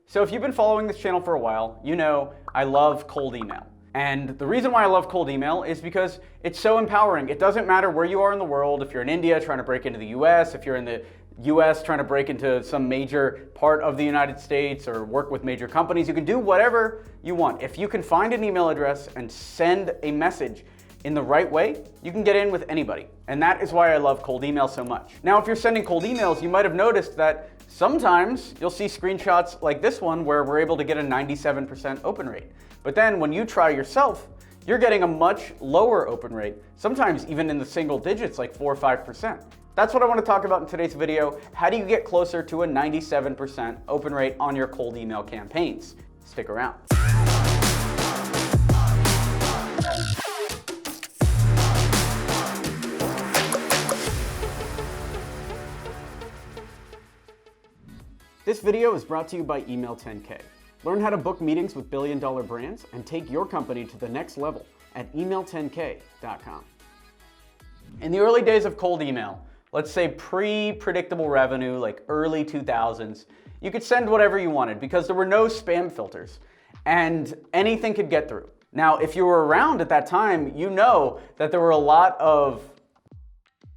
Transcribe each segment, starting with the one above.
So if you've been following this channel for a while, you know I love cold email. And the reason why I love cold email is because it's so empowering. It doesn't matter where you are in the world, if you're in India trying to break into the US, if you're in the US trying to break into some major part of the United States or work with major companies, you can do whatever you want. If you can find an email address and send a message in the right way, you can get in with anybody. And that is why I love cold email so much. Now, if you're sending cold emails, you might have noticed that sometimes you'll see screenshots like this one where we're able to get a 97% open rate. But then when you try yourself, you're getting a much lower open rate, sometimes even in the single digits, like 4 or 5%. That's what I want to talk about in today's video. How do you get closer to a 97% open rate on your cold email campaigns? Stick around. This video is brought to you by Email 10K. Learn how to book meetings with billion-dollar brands and take your company to the next level at email10k.com. In the early days of cold email, let's say pre-predictable revenue, like early 2000s, you could send whatever you wanted because there were no spam filters and anything could get through. Now, if you were around at that time, you know that there were a lot of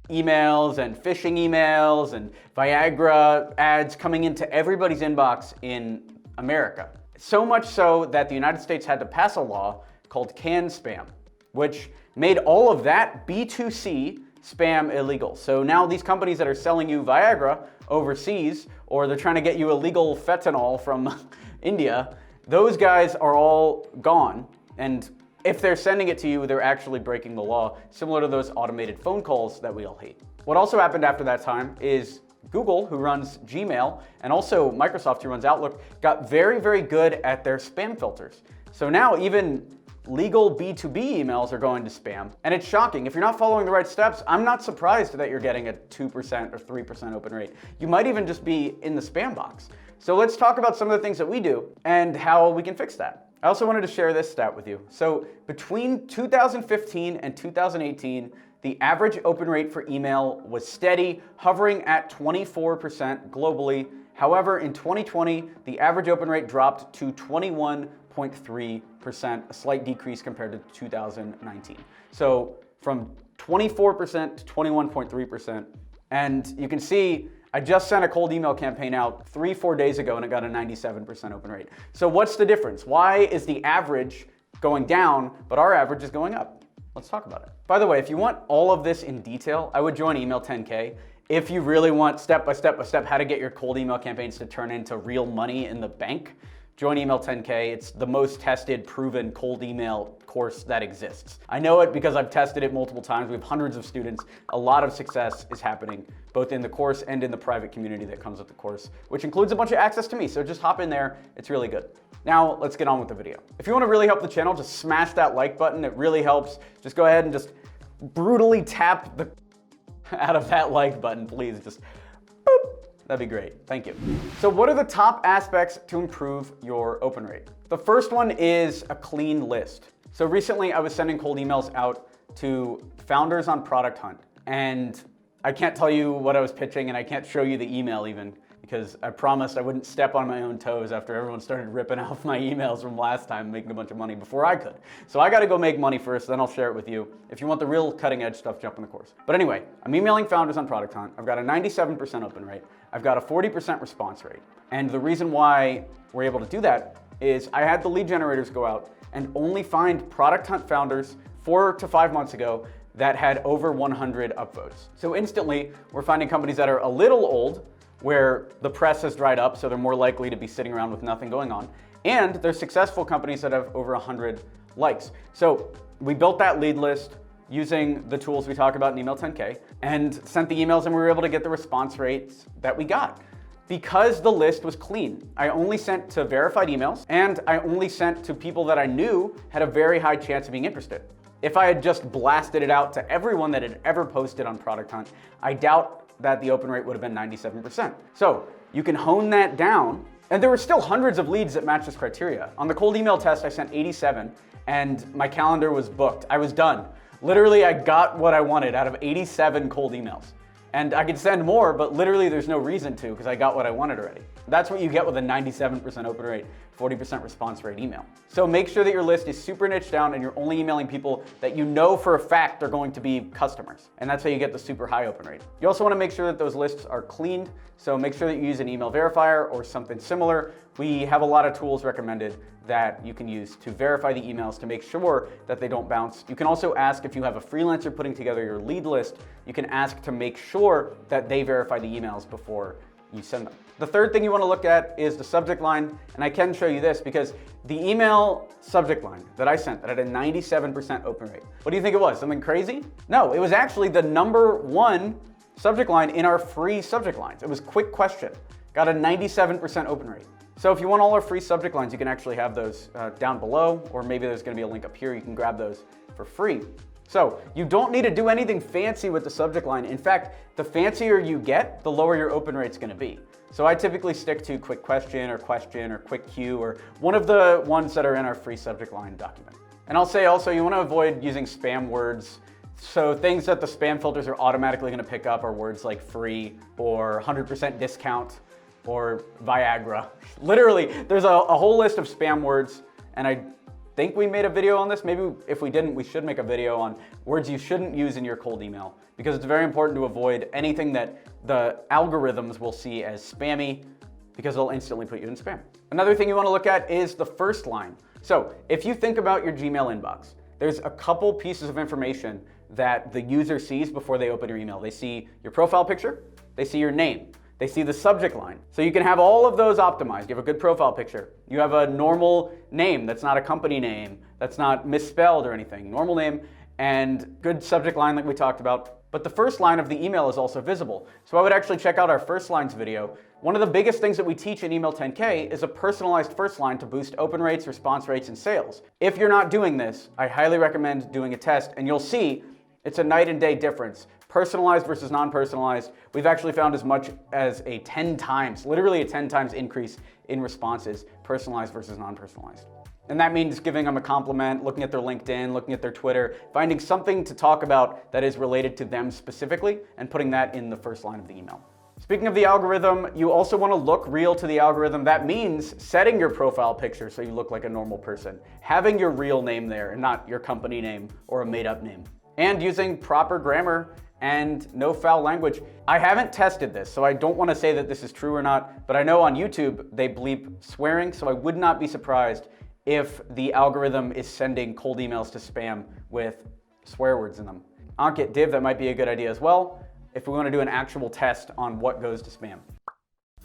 emails and phishing emails and Viagra ads coming into everybody's inbox in America. So much so that the United States had to pass a law called CAN-SPAM, which made all of that B2C spam illegal. So now these companies that are selling you Viagra overseas, or they're trying to get you illegal fentanyl from India, those guys are all gone. And if they're sending it to you, they're actually breaking the law, similar to those automated phone calls that we all hate. What also happened after that time is Google, who runs Gmail, and also Microsoft, who runs Outlook, got very, very good at their spam filters. So now even legal B2B emails are going to spam, and it's shocking. If you're not following the right steps, I'm not surprised that you're getting a 2% or 3% open rate. You might even just be in the spam box. So let's talk about some of the things that we do and how we can fix that. I also wanted to share this stat with you. So between 2015 and 2018, the average open rate for email was steady, hovering at 24% globally. However, in 2020, the average open rate dropped to 21.3%, a slight decrease compared to 2019. So from 24% to 21.3%. And you can see I just sent a cold email campaign out 3-4 days ago and it got a 97% open rate. So what's the difference? Why is the average going down, but our average is going up? Let's talk about it. By the way, if you want all of this in detail, I would join Email 10K. If you really want step by step how to get your cold email campaigns to turn into real money in the bank, join Email 10K. It's the most tested, proven cold email course that exists. I know it because I've tested it multiple times. We have hundreds of students. A lot of success is happening both in the course and in the private community that comes with the course, which includes a bunch of access to me. So just hop in there. It's really good. Now let's get on with the video. If you want to really help the channel, just smash that like button. It really helps. Just go ahead and just brutally tap the out of that like button, please. Just boop. That'd be great. Thank you. So what are the top aspects to improve your open rate? The first one is a clean list. So recently I was sending cold emails out to founders on Product Hunt, and I can't tell you what I was pitching and I can't show you the email even, because I promised I wouldn't step on my own toes after everyone started ripping off my emails from last time, making a bunch of money before I could. So I gotta go make money first, then I'll share it with you. If you want the real cutting edge stuff, jump in the course. But anyway, I'm emailing founders on Product Hunt. I've got a 97% open rate. I've got a 40% response rate. And the reason why we're able to do that is I had the lead generators go out and only find Product Hunt founders 4 to 5 months ago that had over 100 upvotes. So instantly, we're finding companies that are a little old, where the press has dried up, so they're more likely to be sitting around with nothing going on. And they're successful companies that have over 100 likes. So we built that lead list using the tools we talk about in Email 10K and sent the emails, and we were able to get the response rates that we got. Because the list was clean, I only sent to verified emails, and I only sent to people that I knew had a very high chance of being interested. If I had just blasted it out to everyone that had ever posted on Product Hunt, I doubt that the open rate would have been 97%. So you can hone that down, and there were still hundreds of leads that matched this criteria. On the cold email test, I sent 87, and my calendar was booked. I was done. Literally, I got what I wanted out of 87 cold emails. And I could send more, but literally there's no reason to because I got what I wanted already. That's what you get with a 97% open rate, 40% response rate email. So make sure that your list is super niche down and you're only emailing people that you know for a fact are going to be customers. And that's how you get the super high open rate. You also want to make sure that those lists are cleaned. So make sure that you use an email verifier or something similar. We have a lot of tools recommended that you can use to verify the emails to make sure that they don't bounce. You can also ask if you have a freelancer putting together your lead list, you can ask to make sure that they verify the emails before you send them. The third thing you want to look at is the subject line, and I can show you this because the email subject line that I sent that had a 97% open rate. What do you think it was? Something crazy? No, it was actually the #1 subject line in our free subject lines. It was quick question, got a 97% open rate. So if you want all our free subject lines, you can actually have those down below, or maybe there's going to be a link up here. You can grab those for free. So you don't need to do anything fancy with the subject line. In fact, the fancier you get, the lower your open rate's going to be. So I typically stick to quick question or quick Q or one of the ones that are in our free subject line document. And I'll say also you want to avoid using spam words. So things that the spam filters are automatically going to pick up are words like free or 100% discount or Viagra. Literally, there's a whole list of spam words, and I think we made a video on this. Maybe if we didn't, we should make a video on words you shouldn't use in your cold email because it's very important to avoid anything that the algorithms will see as spammy because they'll instantly put you in spam. Another thing you want to look at is the first line. So if you think about your Gmail inbox, there's a couple pieces of information that the user sees before they open your email. They see your profile picture, they see your name, they see the subject line. So you can have all of those optimized. You have a good profile picture. You have a normal name that's not a company name, that's not misspelled or anything. Normal name and good subject line like we talked about. But the first line of the email is also visible. So I would actually check out our first lines video. One of the biggest things that we teach in Email 10K is a personalized first line to boost open rates, response rates, and sales. If you're not doing this, I highly recommend doing a test and you'll see it's a night and day difference. Personalized versus non-personalized, we've actually found as much as a 10 times, literally a 10 times increase in responses, personalized versus non-personalized. And that means giving them a compliment, looking at their LinkedIn, looking at their Twitter, finding something to talk about that is related to them specifically, and putting that in the first line of the email. Speaking of the algorithm, you also want to look real to the algorithm. That means setting your profile picture so you look like a normal person, having your real name there and not your company name or a made-up name, and using proper grammar and no foul language. I haven't tested this, so I don't want to say that this is true or not, but I know on YouTube they bleep swearing, so I would not be surprised if the algorithm is sending cold emails to spam with swear words in them. Ankit div, that might be a good idea as well, if we want to do an actual test on what goes to spam.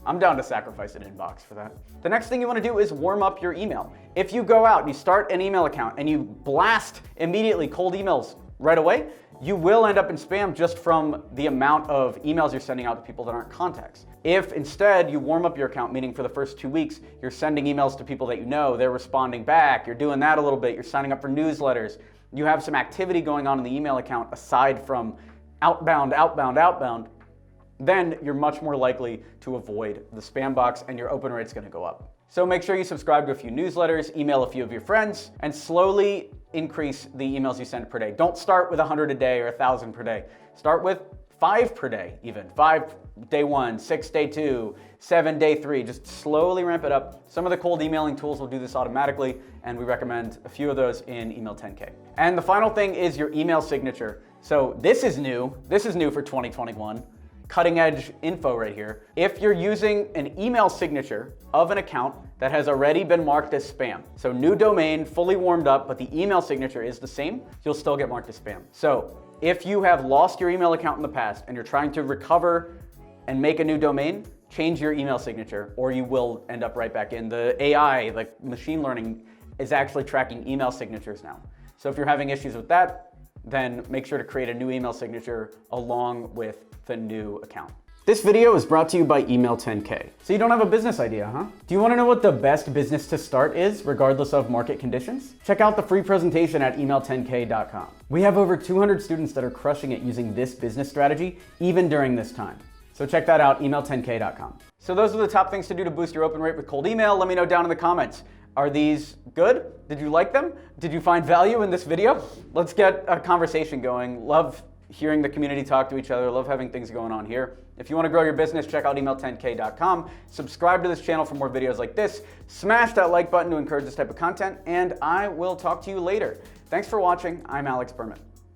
I'm down to sacrifice an inbox for that. The next thing you want to do is warm up your email. If you go out and you start an email account and you blast immediately cold emails right away, you will end up in spam just from the amount of emails you're sending out to people that aren't contacts. If instead you warm up your account, meaning for the first 2 weeks, you're sending emails to people that you know, they're responding back, you're doing that a little bit, you're signing up for newsletters, you have some activity going on in the email account aside from outbound, then you're much more likely to avoid the spam box and your open rate's gonna go up. So make sure you subscribe to a few newsletters, email a few of your friends, and slowly increase the emails you send per day. Don't start with 100 a day or 1,000 per day. Start with 5 per day even. 5 day 1, 6 day 2, 7 day 3. Just slowly ramp it up. Some of the cold emailing tools will do this automatically, and we recommend a few of those in Email 10K. And the final thing is your email signature. So this is new. This is new for 2021. Cutting edge info right here. If you're using an email signature of an account that has already been marked as spam, so new domain, fully warmed up, but the email signature is the same, you'll still get marked as spam. So if you have lost your email account in the past and you're trying to recover and make a new domain, change your email signature or you will end up right back in. The AI, like machine learning, is actually tracking email signatures now. So if you're having issues with that, then make sure to create a new email signature along with the new account. This video is brought to you by Email 10K. So you don't have a business idea, huh? Do you want to know what the best business to start is, regardless of market conditions? Check out the free presentation at email10k.com. We have over 200 students that are crushing it using this business strategy, even during this time. So check that out, email10k.com. So those are the top things to do to boost your open rate with cold email. Let me know down in the comments. Are these good? Did you like them? Did you find value in this video? Let's get a conversation going. Love hearing the community talk to each other. I love having things going on here. If you want to grow your business, check out email10k.com. Subscribe to this channel for more videos like this. Smash that like button to encourage this type of content, and I will talk to you later. Thanks for watching. I'm Alex Berman.